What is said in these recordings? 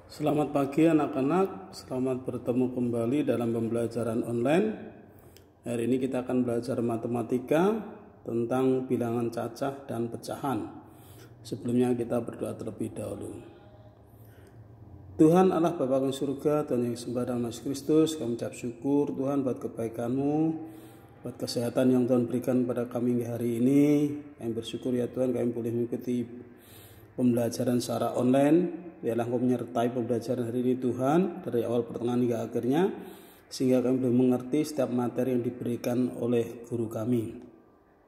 Selamat pagi anak-anak, selamat bertemu kembali dalam pembelajaran online. Hari ini kita akan belajar matematika tentang bilangan cacah dan pecahan. Sebelumnya kita berdoa terlebih dahulu. Tuhan Allah Bapa di surga, Tuhan yang sembah dalam Yesus Kristus, kami ucap syukur Tuhan buat kebaikan-Mu, buat kesehatan yang Tuhan berikan pada kami hari ini. Kami bersyukur ya Tuhan, kami boleh mengikuti pembelajaran secara online. Biarlah Engkau menyertai pembelajaran hari ini Tuhan, dari awal pertengahan hingga akhirnya, sehingga kami boleh mengerti setiap materi yang diberikan oleh guru kami.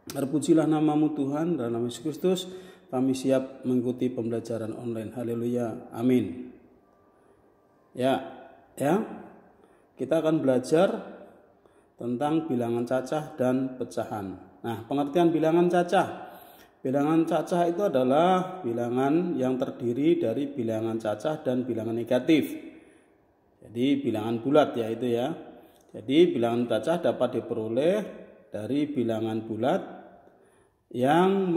Terpujilah nama-Mu Tuhan, dalam nama Yesus Kristus kami siap mengikuti pembelajaran online. Haleluya, amin. Ya, kita akan belajar tentang bilangan cacah dan pecahan. Nah, pengertian bilangan cacah. Bilangan cacah itu adalah bilangan yang terdiri dari bilangan cacah dan bilangan negatif. Jadi bilangan bulat ya itu ya. Jadi bilangan cacah dapat diperoleh dari bilangan bulat yang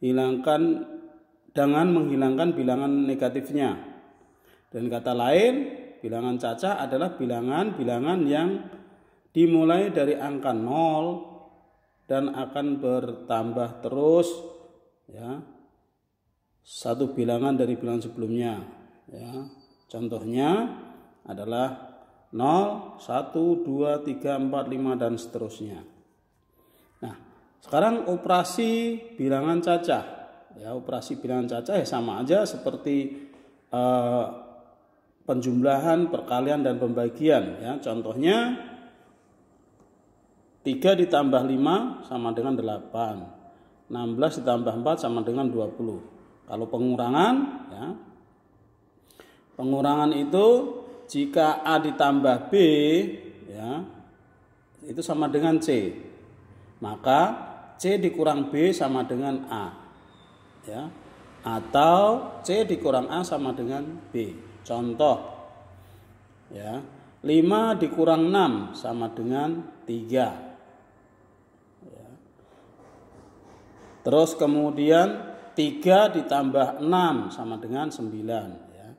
menghilangkan bilangan negatifnya. Dan kata lain, bilangan cacah adalah bilangan yang dimulai dari angka 0 dan akan bertambah terus ya, satu bilangan dari bilangan sebelumnya ya. Contohnya adalah 0, 1, 2, 3, 4, 5 dan seterusnya. Nah, sekarang operasi bilangan cacah ya, operasi bilangan cacah ya sama aja seperti penjumlahan, perkalian dan pembagian ya. Contohnya 3 ditambah 5 sama dengan 8. 16 ditambah 4 sama dengan 20. Kalau pengurangan ya. Pengurangan itu jika A ditambah B ya, itu sama dengan C. Maka C dikurang B sama dengan A. Ya. Atau C dikurang A sama dengan B. Contoh ya. 5 dikurang 6 sama dengan 3. Terus kemudian 3 ditambah 6 sama dengan 9 ya.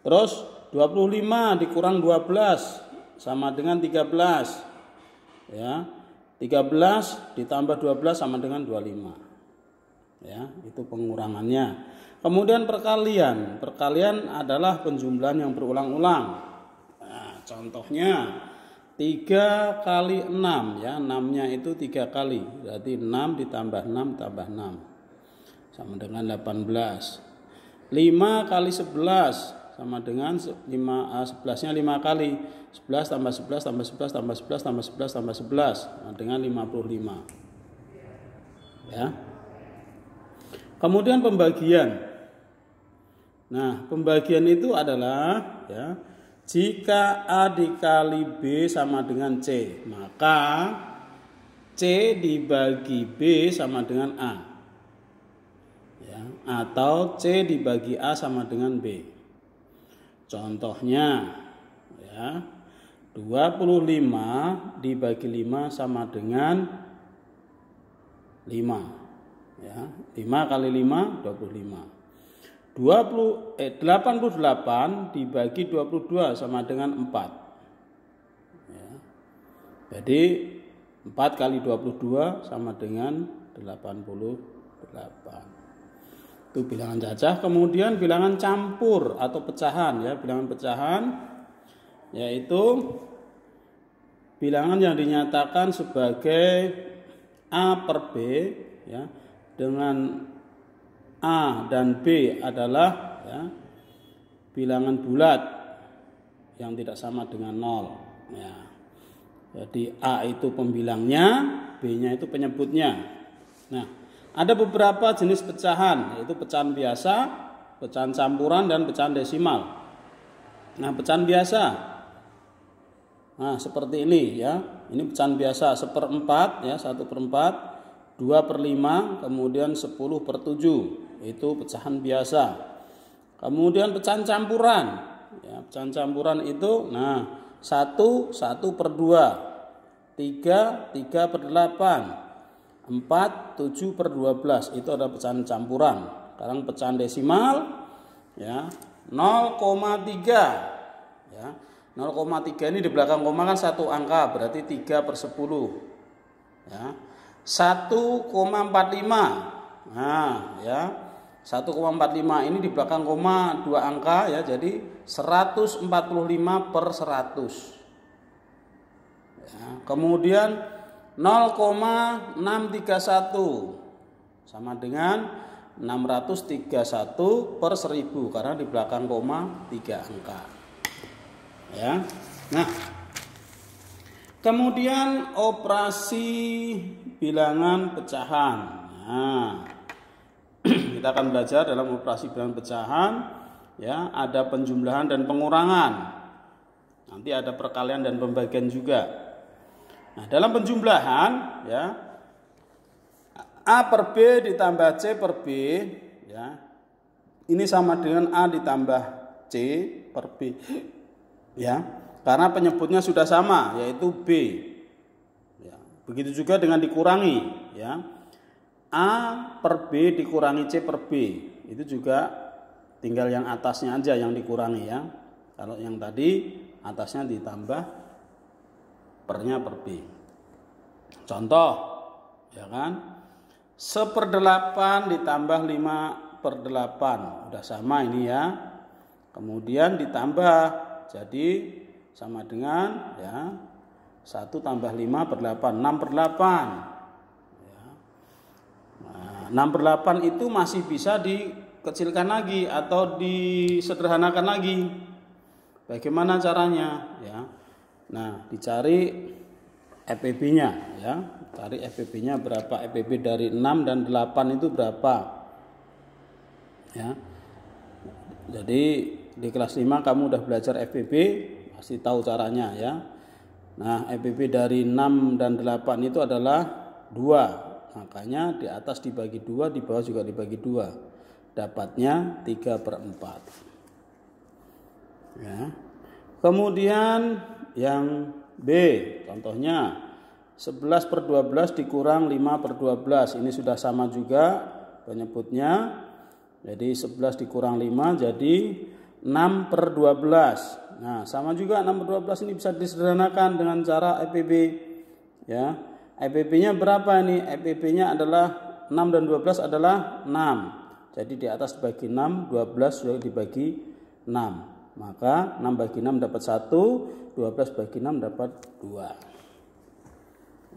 Terus 25 dikurang 12 sama dengan 13 ya. 13 ditambah 12 sama dengan 25 ya. Itu pengurangannya. Kemudian perkalian. Perkalian adalah penjumlahan yang berulang-ulang. Nah, contohnya 3 kali 6 ya, 6-nya itu 3 kali. Berarti 6 ditambah 6 tambah 6 sama dengan 18. 5 kali 11 sama dengan 11-nya 5 kali. 11 tambah 11 tambah 11 tambah 11 tambah 11 tambah 11 sama dengan 55. Ya. Kemudian pembagian. Nah, pembagian itu adalah ya, jika A dikali B sama dengan C, maka C dibagi B sama dengan A. Ya, atau C dibagi A sama dengan B. Contohnya ya, 25 dibagi 5 sama dengan 5. Ya, 5 kali 5 25. 88 dibagi 22 sama dengan 4 ya. Jadi 4 kali 22 sama dengan 88. Itu bilangan cacah. Kemudian bilangan campur atau pecahan ya. Bilangan pecahan yaitu bilangan yang dinyatakan sebagai A per B ya, dengan A dan B adalah ya, bilangan bulat yang tidak sama dengan 0 ya. Jadi A itu pembilangnya, B-nya itu penyebutnya. Nah, ada beberapa jenis pecahan, yaitu pecahan biasa, pecahan campuran dan pecahan desimal. Nah, pecahan biasa nah seperti ini ya. Ini pecahan biasa 1/4 ya, 1/4, 2/5, kemudian 10/7. Itu pecahan biasa. Kemudian pecahan campuran ya, pecahan campuran itu 1 1/2, 3 3/8, 4 7/12. Itu ada pecahan campuran. Sekarang pecahan desimal ya, 0,3 ya. 0,3 ini di belakang koma kan satu angka, berarti 3/10 ya. 1,45. Nah, ya. 1,45 ini di belakang koma dua angka ya, jadi 145/100. Ya, kemudian 0,631 sama dengan 631/1000 karena di belakang koma 3 angka. Ya. Nah, kemudian operasi bilangan pecahan. Nah, kita akan belajar dalam operasi bilangan pecahan ya, ada penjumlahan dan pengurangan. Nanti ada perkalian dan pembagian juga. Nah, dalam penjumlahan ya, A per B ditambah C per B ya, ini sama dengan A ditambah C per B ya, karena penyebutnya sudah sama yaitu B ya. Begitu juga dengan dikurangi ya, A per B dikurangi C per B, itu juga tinggal yang atasnya aja yang dikurangi ya. Kalau yang tadi atasnya ditambah pernya per B. Contoh ya kan, 1/8 ditambah 5/8 udah sama ini ya. Kemudian ditambah jadi sama dengan ya 1 tambah 5/8, 6/8 ya. Nah, 6/8 itu masih bisa dikecilkan lagi atau disederhanakan lagi. Bagaimana caranya ya? Nah, dicari FPB-nya ya. Cari FPB-nya berapa? FPB dari 6 dan 8 itu berapa? Ya. Jadi di kelas 5 kamu udah belajar FPB, pasti tahu caranya ya. Nah, FPB dari 6 dan 8 itu adalah 2. Makanya di atas dibagi 2, di bawah juga dibagi 2. Dapatnya 3/4. Ya. Kemudian yang B, contohnya 11/12 dikurang 5/12. Ini sudah sama juga penyebutnya. Jadi 11 dikurang 5 jadi 6/12. Nah, sama juga 6/12 ini bisa disederhanakan dengan cara FPB. Ya. FPB-nya berapa ini? FPB-nya adalah 6 dan 12 adalah 6. Jadi di atas dibagi 6, 12 sudah dibagi 6. Maka 6 bagi 6 dapat 1, 12 bagi 6 dapat 2.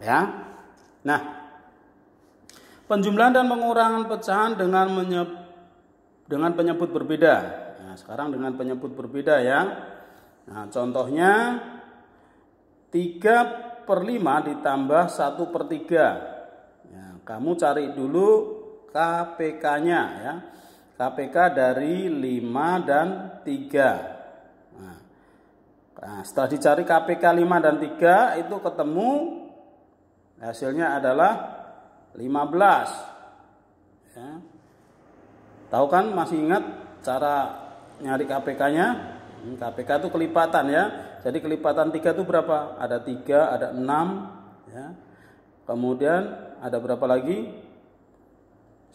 Ya. Nah, penjumlahan dan pengurangan pecahan dengan penyebut berbeda. Nah, sekarang dengan penyebut berbeda ya. Nah, contohnya 3/5 ditambah 1/3. Ya, kamu cari dulu KPK-nya ya. KPK dari 5 dan 3. Nah, setelah dicari KPK 5 dan 3 itu ketemu hasilnya adalah 15. Ya. Tahu kan, masih ingat cara nyari KPK-nya? KPK itu kelipatan ya. Jadi kelipatan 3 itu berapa? Ada 3, ada 6 ya. Kemudian ada berapa lagi?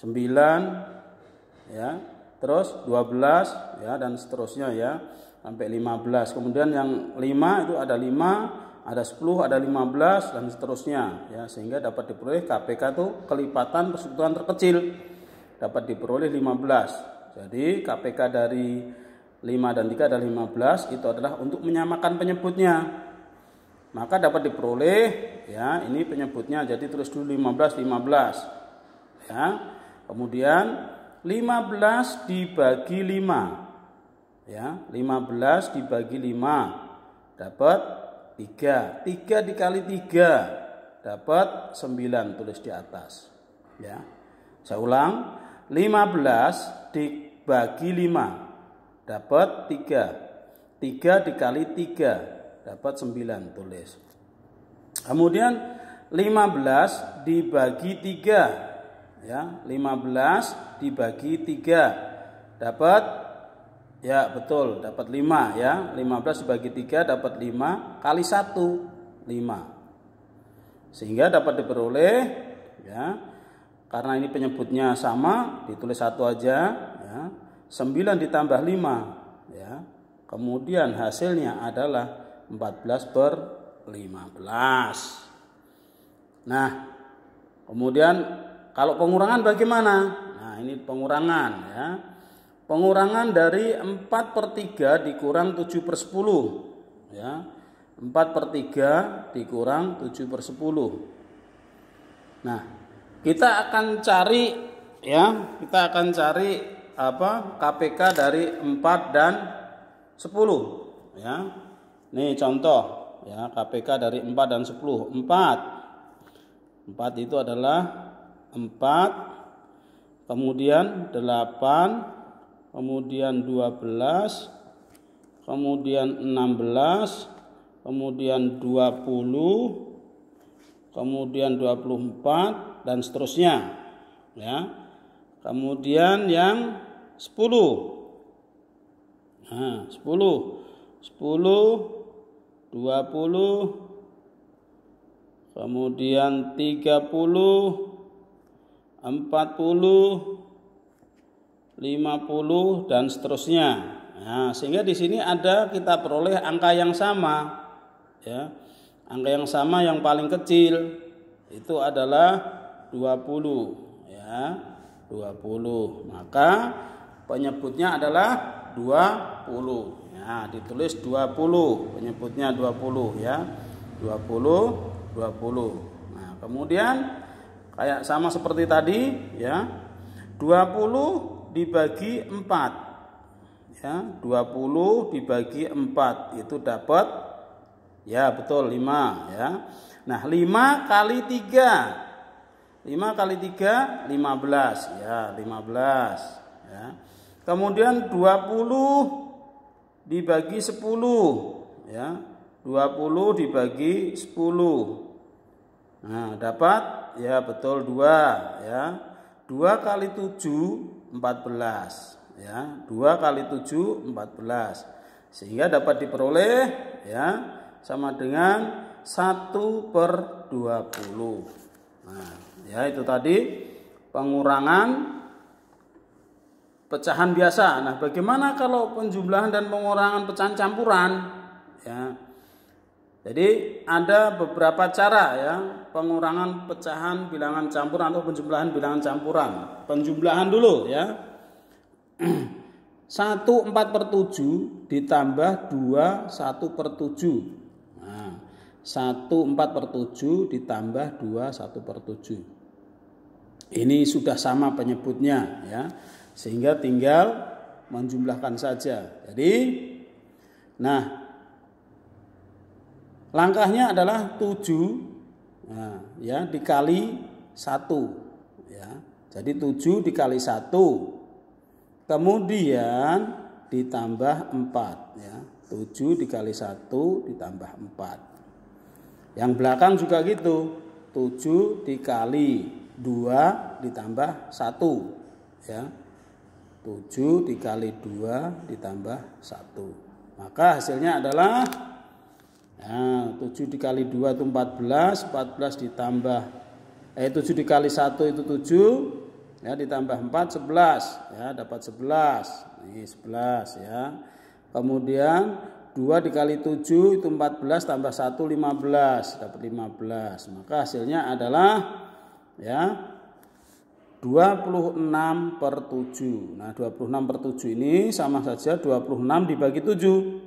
9 ya, terus 12 ya, dan seterusnya ya sampai 15. Kemudian yang 5 itu ada 5, ada 10, ada 15 dan seterusnya ya, sehingga dapat diperoleh KPK itu kelipatan persekutuan terkecil dapat diperoleh 15. Jadi KPK dari 5 dan 3 adalah 15, itu adalah untuk menyamakan penyebutnya. Maka dapat diperoleh ya, ini penyebutnya, jadi tulis dulu 15 ya. Kemudian 15 dibagi 5 ya, 15 dibagi 5 dapat 3. 3 dikali 3 dapat 9, tulis di atas ya. Saya ulang, 15 dibagi 5 dapat 3. 3 dikali 3 dapat 9, tulis. Kemudian 15 dibagi 3 ya, 15 dibagi 3 dapat, ya betul, dapat 5 ya. 15 dibagi 3 dapat 5 kali 1, 5. Sehingga dapat diperoleh ya, karena ini penyebutnya sama, ditulis 1 aja ya. 9 ditambah 5, ya. Kemudian hasilnya adalah 14/15. Nah, kemudian kalau pengurangan bagaimana? Nah, ini pengurangan, ya. Pengurangan dari 4/3 dikurang 7/10, ya. 4/3 dikurang 7/10. Nah, kita akan cari, ya, KPK dari 4 dan 10, ya. Nih contoh, ya, KPK dari 4 dan 10. 4 itu adalah 4, kemudian 8, kemudian 12, kemudian 16, kemudian 20, kemudian 24 dan seterusnya, ya. Kemudian yang 10. Nah, 10, 20, kemudian 30, 40, 50 dan seterusnya. Nah, sehingga di sini kita peroleh angka yang sama, ya. Angka yang sama yang paling kecil itu adalah 20, ya. 20. Maka penyebutnya adalah 20. Ya, ditulis 20, penyebutnya 20, ya. 20. Nah, kemudian kayak sama seperti tadi, ya. 20 dibagi 4. Ya, 20 dibagi 4 itu dapat, ya, betul, 5, ya. Nah, 5 kali 3. 5 kali 3 15, ya, 15, ya. Kemudian 20 dibagi 10, ya. 20 dibagi 10. Nah, dapat, ya, betul, 2, ya. 2 kali 7 14, ya. 2 kali 7 14. Sehingga dapat diperoleh, ya, sama dengan 1/20. Nah, ya, itu tadi pengurangan pecahan biasa. Nah, bagaimana kalau penjumlahan dan pengurangan pecahan campuran? Ya. Jadi ada beberapa cara, ya, pengurangan pecahan bilangan campuran atau penjumlahan bilangan campuran. Penjumlahan dulu, ya. 1 4/7 ditambah 2 1/7. Nah, 1 4/7 ditambah 2 1/7. Ini sudah sama penyebutnya, ya. Sehingga tinggal menjumlahkan saja. Jadi, nah, langkahnya adalah 7, nah, ya, dikali 1, ya. Jadi 7 dikali 1, kemudian ditambah 4, ya. 7 dikali 1 ditambah 4. Yang belakang juga gitu, 7 dikali 2 ditambah 1, ya. 7 dikali 2 ditambah 1. Maka hasilnya adalah, nah, 7 dikali 2 itu 14, 14 ditambah 7 dikali 1 itu 7, ya, ditambah 4 11, ya, dapat 11. Ini 11, ya. Kemudian 2 dikali 7 itu 14 tambah 1 15, dapat 15. Maka hasilnya adalah, ya, 26/7. Nah, 26/7 ini sama saja 26 dibagi 7.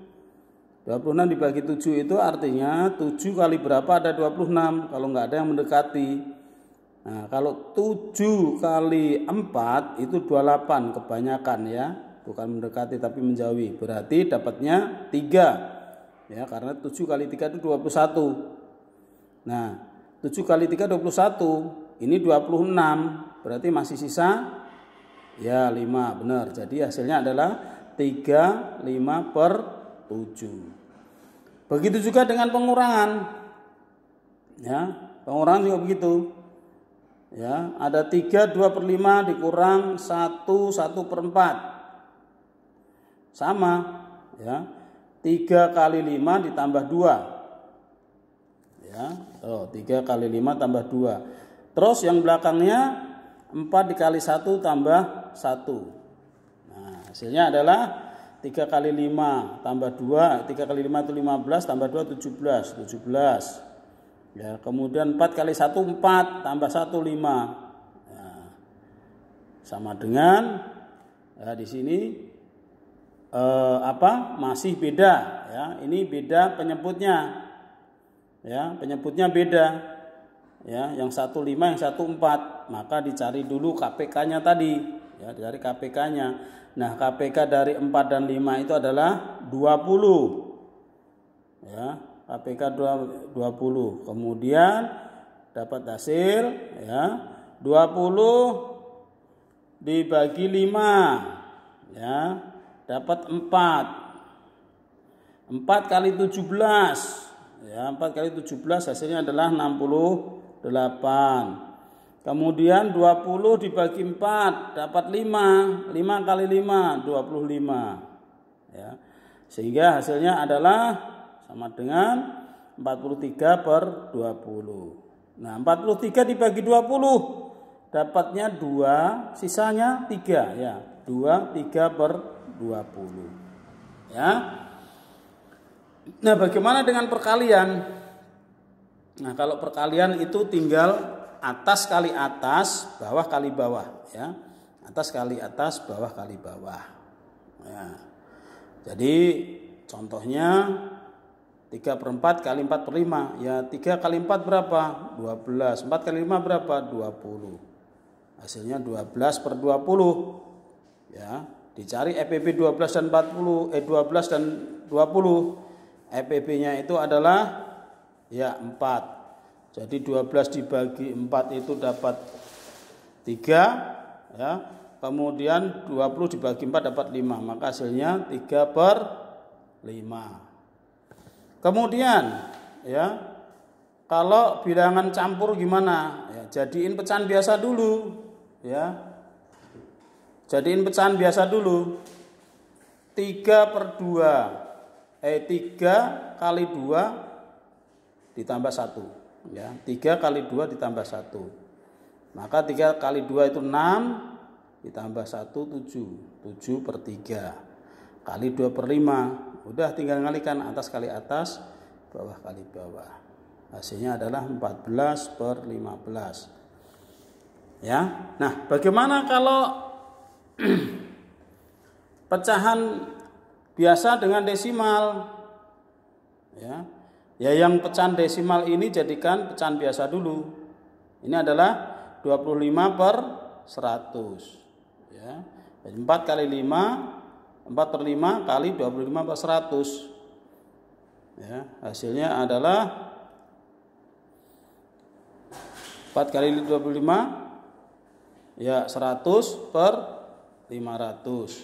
26 dibagi 7 itu artinya 7 kali berapa ada 26 kalau nggak ada yang mendekati. Nah, kalau 7 kali 4 itu 28, kebanyakan, ya. Bukan mendekati tapi menjauhi. Berarti dapatnya 3. Ya, karena 7 kali 3 itu 21. Nah, 7 kali 3 21. Ini 26. Berarti masih sisa, ya, 5, benar. Jadi hasilnya adalah 35/7. Begitu juga dengan pengurangan. Ya, pengurangan juga begitu. Ya, ada 3 2/5 dikurang 1 1/4. Sama, ya. 3 kali 5 ditambah 2. Ya, 3 kali 5 tambah 2. Terus yang belakangnya 4 dikali 1 tambah 1. Nah, Hasilnya adalah 3 kali 5 tambah 2, 3 kali 5 itu 15, tambah 2 17. Ya, kemudian 4 kali 1 4, tambah 1 5. Nah, sama dengan ya, di sini masih beda ya. Ini beda penyebutnya. Ya, penyebutnya beda. Ya, yang 1 5, yang 1 4. Maka dicari dulu KPK-nya tadi. Ya, dari KPK-nya. Nah, KPK dari 4 dan 5 itu adalah 20. Ya, KPK 20. Kemudian dapat hasil ya 20 dibagi 5 ya, dapat 4. 4 kali 17 ya, 4 kali 17 hasilnya adalah 68. Kemudian 20 dibagi 4 dapat 5. 5 kali 5 25 ya. Sehingga hasilnya adalah sama dengan 43 per 20. Nah, 43 dibagi 20 dapatnya 2, sisanya 3 ya. 2 3 per 20 ya. Nah, bagaimana dengan perkalian? Nah, kalau perkalian itu tinggal atas kali atas, bawah kali bawah ya. Atas kali atas, bawah kali bawah. Ya. Jadi contohnya 3/4 kali 4/5 ya, 3 kali 4 berapa? 12. 4 kali 5 berapa? 20. Hasilnya 12 per 20 ya. Dicari EPB 12 dan 40 12 dan 20. EPB-nya itu adalah ya 4. Jadi 12 dibagi 4 itu dapat 3 ya. Kemudian 20 dibagi 4 dapat 5. Maka hasilnya 3 per 5. Kemudian ya, kalau bilangan campur gimana? Ya, jadiin pecahan biasa dulu ya. Jadiin pecahan biasa dulu. 3 per 2 3 kali 2 ditambah 1 ya. 3 kali 2 ditambah 1. Maka 3 kali 2 itu 6 ditambah 1 7. 7 per 3 kali 2 per 5. Udah tinggal ngalikan atas kali atas, bawah kali bawah. Hasilnya adalah 14 per 15. Ya. Nah, bagaimana kalau pecahan biasa dengan desimal? Ya. Ya, yang pecahan desimal ini jadikan pecahan biasa dulu. Ini adalah 25 per 100. Ya. 4 kali 5 4 per 5 kali 25 per 100 ya, hasilnya adalah 4 kali 25 ya 100 per 500